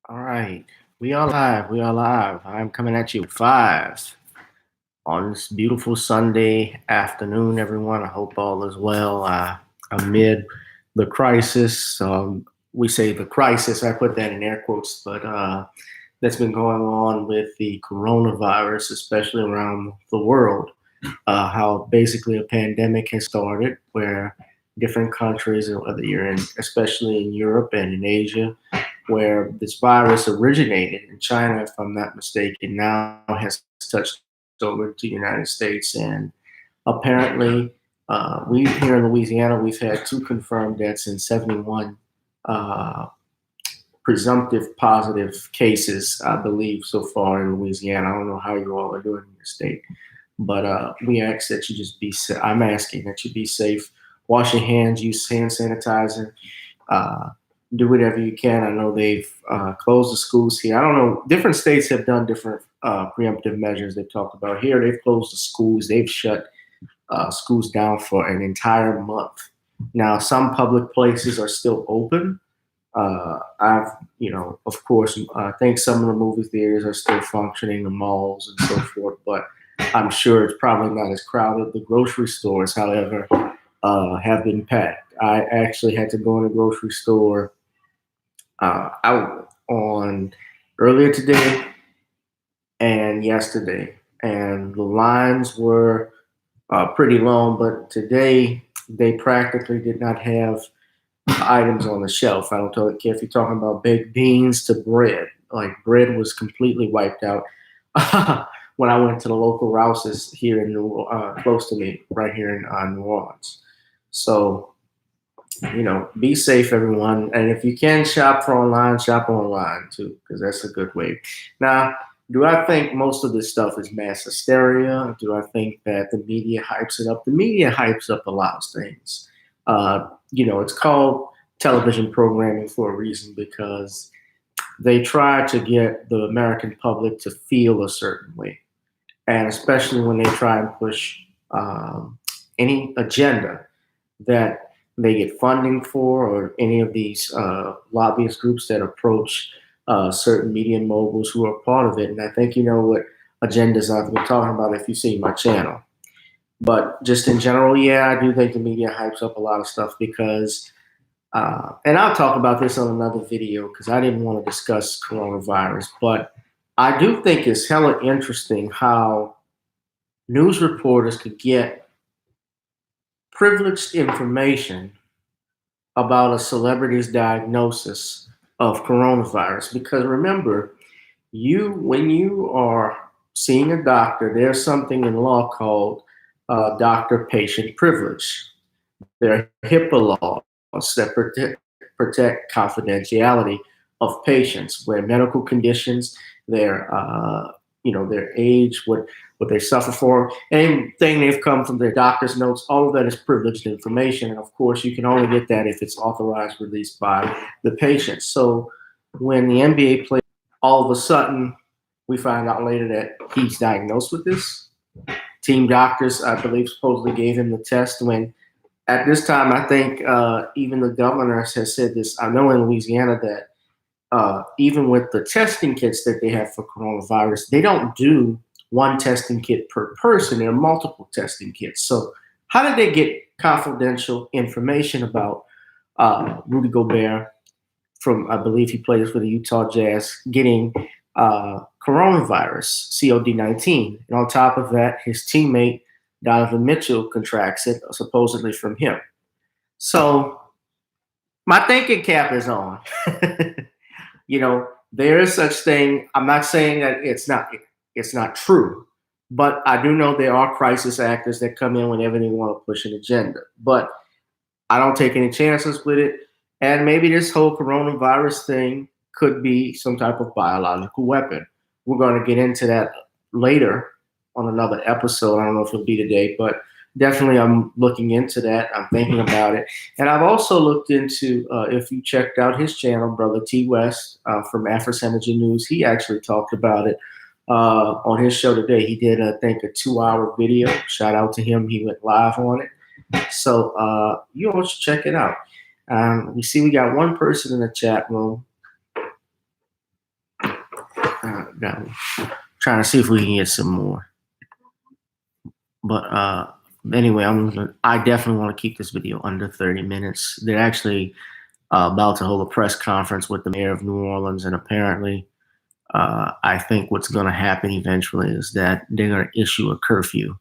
All right, we are live. We are live. I'm coming at you five on this beautiful Sunday afternoon, everyone. I hope all is well amid the crisis. We say the crisis, I put that in air quotes, but that's been going on with the coronavirus, especially around the world. How basically a pandemic has started where different countries, whether you're in, especially in Europe and in Asia, where this virus originated in China, if I'm not mistaken, now has touched over to the United States. And apparently, we here in Louisiana, we've had two confirmed deaths and 71 uh, presumptive positive cases, I believe, so far in Louisiana. I don't know how you all are doing in your state, but we ask that you just be safe. I'm asking that you be safe. Wash your hands, use hand sanitizer, uh, do whatever you can. I know they've closed the schools here. I don't know. Different states have done different preemptive measures. They've talked about here. They've closed the schools. They've shut schools down for an entire month. Now, some public places are still open. Of course, I think some of the movie theaters are still functioning, the malls and so forth, but I'm sure it's probably not as crowded. The grocery stores, however, have been packed. I actually had to go in the grocery store out on earlier today and yesterday, and the lines were pretty long. But today they practically did not have items on the shelf. I don't care if you're talking about baked beans to bread. Like bread was completely wiped out when I went to the local Rouse's here in close to me, right here in New Orleans. So be safe, everyone. And if you can shop online too, because that's a good way. Now, do I think most of this stuff is mass hysteria? Do I think that the media hypes it up? The media hypes up a lot of things. It's called television programming for a reason because they try to get the American public to feel a certain way. And especially when they try and push any agenda that they get funding for, or any of these lobbyist groups that approach certain media moguls who are part of it. And I think you know what agendas I've been talking about if you see my channel. But just in general, yeah, I do think the media hypes up a lot of stuff because, and I'll talk about this on another video because I didn't want to discuss coronavirus, but I do think it's hella interesting how news reporters could get privileged information about a celebrity's diagnosis of coronavirus. Because remember, when you are seeing a doctor, there's something in law called doctor-patient privilege. There are HIPAA laws that protect confidentiality of patients, where medical conditions, their their age, what they suffer for, anything they've come from their doctor's notes, all of that is privileged information. And of course, you can only get that if it's authorized released by the patient. So when the NBA player, all of a sudden, we find out later that he's diagnosed with this. Team doctors, I believe, supposedly gave him the test when at this time, I think even the governor has said this. I know in Louisiana that even with the testing kits that they have for coronavirus, they don't do one testing kit per person. There are multiple testing kits. So how did they get confidential information about Rudy Gobert from, I believe he plays for the Utah Jazz, getting coronavirus, COVID-19? And on top of that, his teammate, Donovan Mitchell, contracts it, supposedly from him. So my thinking cap is on. There is such thing. I'm not saying that it's not true, but I do know there are crisis actors that come in whenever they want to push an agenda. But I don't take any chances with it. And maybe this whole coronavirus thing could be some type of biological weapon. We're going to get into that later on another episode. I don't know if it'll be today, but definitely I'm looking into that. I'm thinking about it. And I've also looked into, if you checked out his channel, Brother T. West from Afro-Synergy News, he actually talked about it on his show today. He did, I think, a 2-hour video. Shout out to him. He went live on it. So you all should check it out. We see we got one person in the chat room. trying to see if we can get some more. But anyway, I definitely want to keep this video under 30 minutes. They're actually about to hold a press conference with the mayor of New Orleans, and apparently, I think what's going to happen eventually is that they're going to issue a curfew.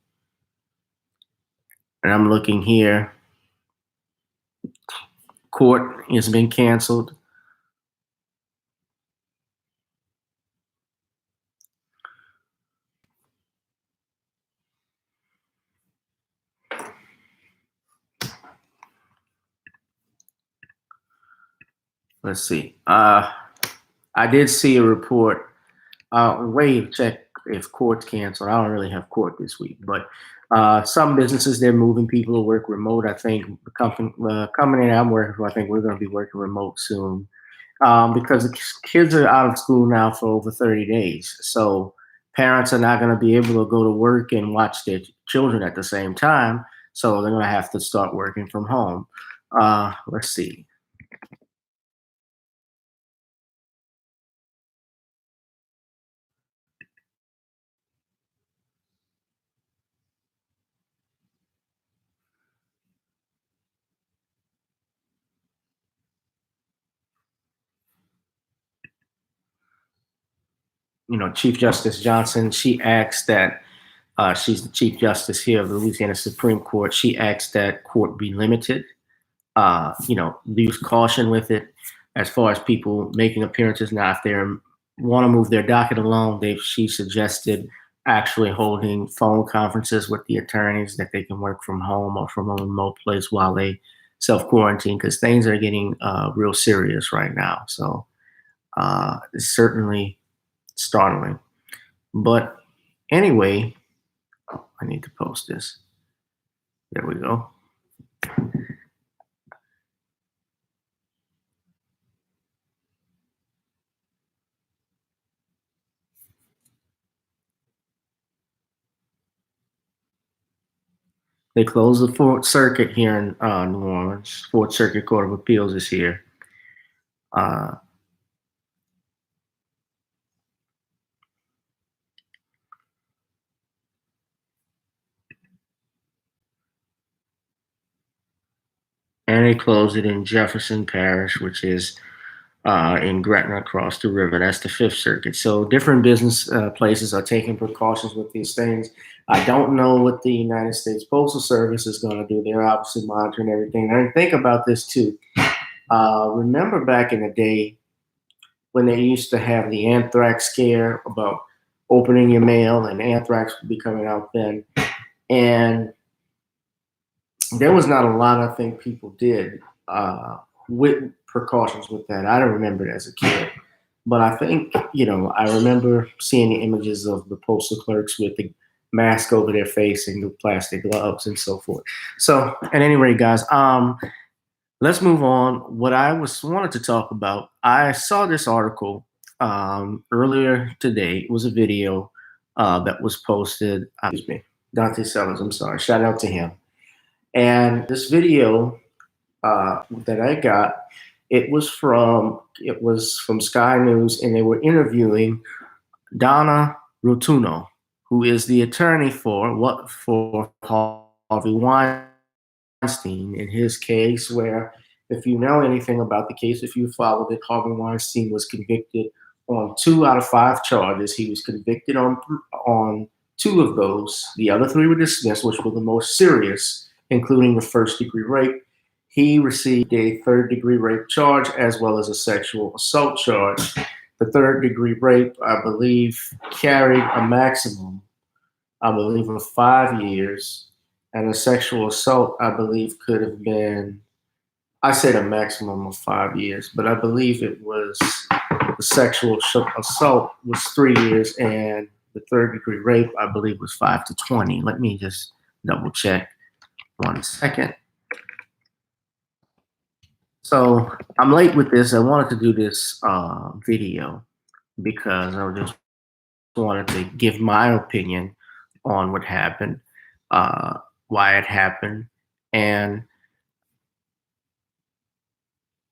And I'm looking here. Court has been canceled. Let's see. I did see a report. Wait, check if court's canceled. I don't really have court this week, but some businesses, they're moving people to work remote. I think the company that I'm working for, I think we're going to be working remote soon because the kids are out of school now for over 30 days. So parents are not going to be able to go to work and watch their children at the same time. So they're going to have to start working from home. Let's see. Chief Justice Johnson, she asked that she's the Chief Justice here of the Louisiana Supreme Court. She asked that court be limited, use caution with it as far as people making appearances. Now, if they want to move their docket along, she suggested actually holding phone conferences with the attorneys that they can work from home or from a remote place while they self-quarantine, because things are getting real serious right now. So it's certainly startling. But anyway, I need to post this. There we go. They closed the Fourth Circuit here in New Orleans. Fourth Circuit Court of Appeals is here. And they closed it in Jefferson Parish, which is in Gretna across the river. That's the Fifth Circuit. So different business places are taking precautions with these things. I don't know what the United States Postal Service is going to do. They're obviously monitoring everything. And think about this too. Remember back in the day when they used to have the anthrax scare about opening your mail, and anthrax would be coming out then. And there was not a lot I think people did with precautions with that. I don't remember it as a kid. But I think, I remember seeing the images of the postal clerks with the mask over their face and the plastic gloves and so forth. So at any rate, guys, let's move on. What I wanted to talk about, I saw this article earlier today. It was a video that was posted. Excuse me, Dante Sellers, I'm sorry. Shout out to him. And this video that I got, it was from Sky News, and they were interviewing Donna Rotuno, who is the attorney for Harvey Weinstein in his case, where, if you know anything about the case, if you followed it, Harvey Weinstein was convicted on 2 out of 5 charges. He was convicted on 2 of those. The other 3 were dismissed, which were the most serious, including the first-degree rape. He received a 3rd-degree rape charge as well as a sexual assault charge. The 3rd-degree rape, I believe, carried a maximum, of 5 years. And the sexual assault, I believe, could have been, I said a maximum of 5 years, but I believe it was, the sexual assault was 3 years, and the 3rd-degree rape, I believe, was 5 to 20. Let me just double check 1 second. So I'm late with this. I wanted to do this video because I just wanted to give my opinion on what happened, why it happened, and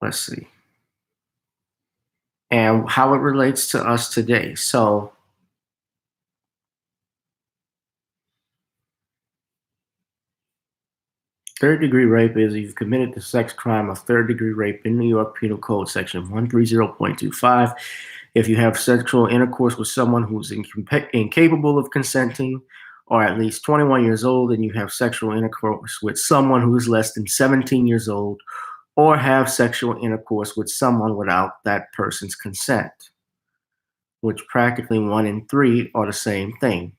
let's see. and how it relates to us today. So, third-degree rape is you've committed the sex crime of third-degree rape in New York Penal Code Section 130.25. If you have sexual intercourse with someone who's incapable of consenting, or at least 21 years old, and you have sexual intercourse with someone who is less than 17 years old, or have sexual intercourse with someone without that person's consent, which practically 1 in 3 are the same thing.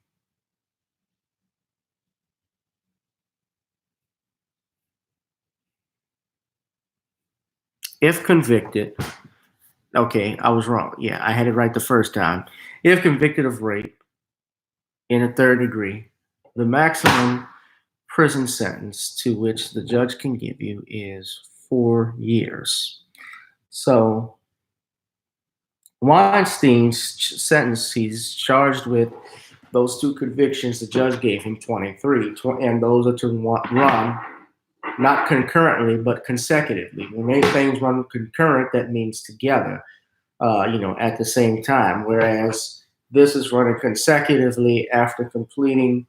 If convicted, okay, I was wrong. Yeah, I had it right the first time. If convicted of rape in a third degree, the maximum prison sentence to which the judge can give you is 4 years. So Weinstein's sentence, he's charged with those 2 convictions. The judge gave him 23, and those are to run not concurrently, but consecutively. When things run concurrent, that means together, at the same time. Whereas this is running consecutively after completing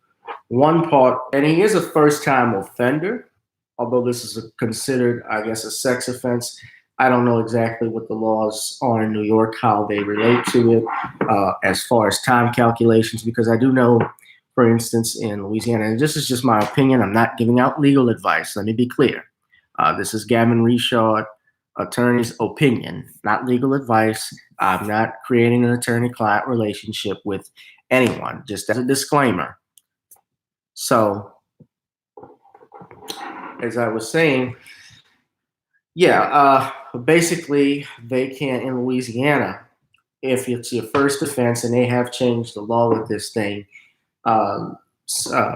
one part, and he is a first-time offender, although this is considered, I guess, a sex offense. I don't know exactly what the laws are in New York, how they relate to it as far as time calculations, because I do know, for instance, in Louisiana, and this is just my opinion, I'm not giving out legal advice. Let me be clear. This is Gavin Richard, attorney's opinion, not legal advice. I'm not creating an attorney-client relationship with anyone, just as a disclaimer. So, as I was saying, basically, they can in Louisiana, if it's your first offense, and they have changed the law with this thing, uh, uh,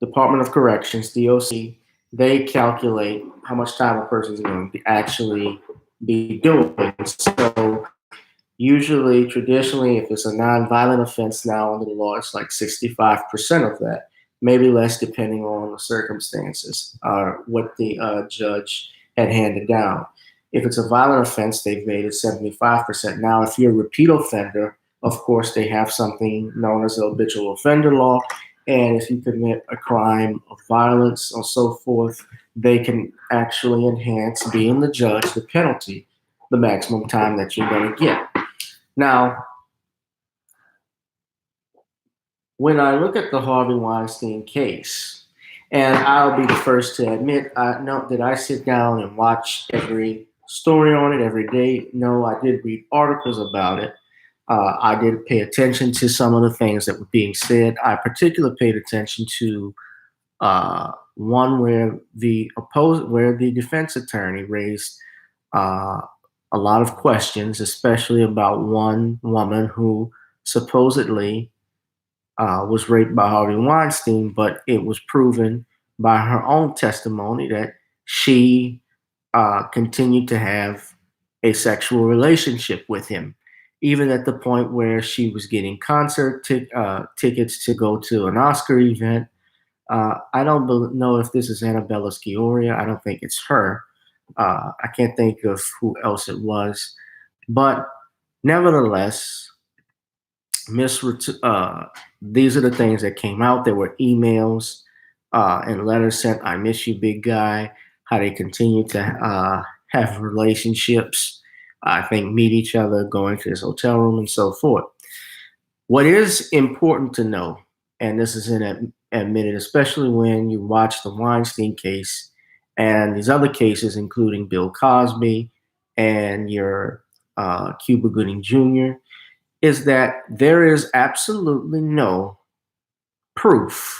Department of Corrections, DOC, they calculate how much time a person is going to actually be doing. So usually, traditionally, if it's a nonviolent offense now under the law, it's like 65% of that, maybe less depending on the circumstances or what the judge had handed down. If it's a violent offense, they've made it 75%. Now, if you're a repeat offender, of course, they have something known as the habitual offender law. And if you commit a crime of violence or so forth, they can actually enhance, being the judge, the penalty, the maximum time that you're going to get. Now, when I look at the Harvey Weinstein case, and I'll be the first to admit, did I sit down and watch every story on it every day? No, I did read articles about it. I did pay attention to some of the things that were being said. I particularly paid attention to one where the defense attorney raised uh, a lot of questions, especially about one woman who supposedly was raped by Harvey Weinstein, but it was proven by her own testimony that she continued to have a sexual relationship with him, even at the point where she was getting concert tickets to go to an Oscar event. I don't know if this is Annabella Sciorra. I don't think it's her. I can't think of who else it was. But nevertheless, these are the things that came out. There were emails and letters sent. I miss you, big guy. How they continue to have relationships. I think meet each other, going to his hotel room, and so forth. What is important to know, and this is admitted, especially when you watch the Weinstein case and these other cases, including Bill Cosby and your Cuba Gooding Jr., is that there is absolutely no proof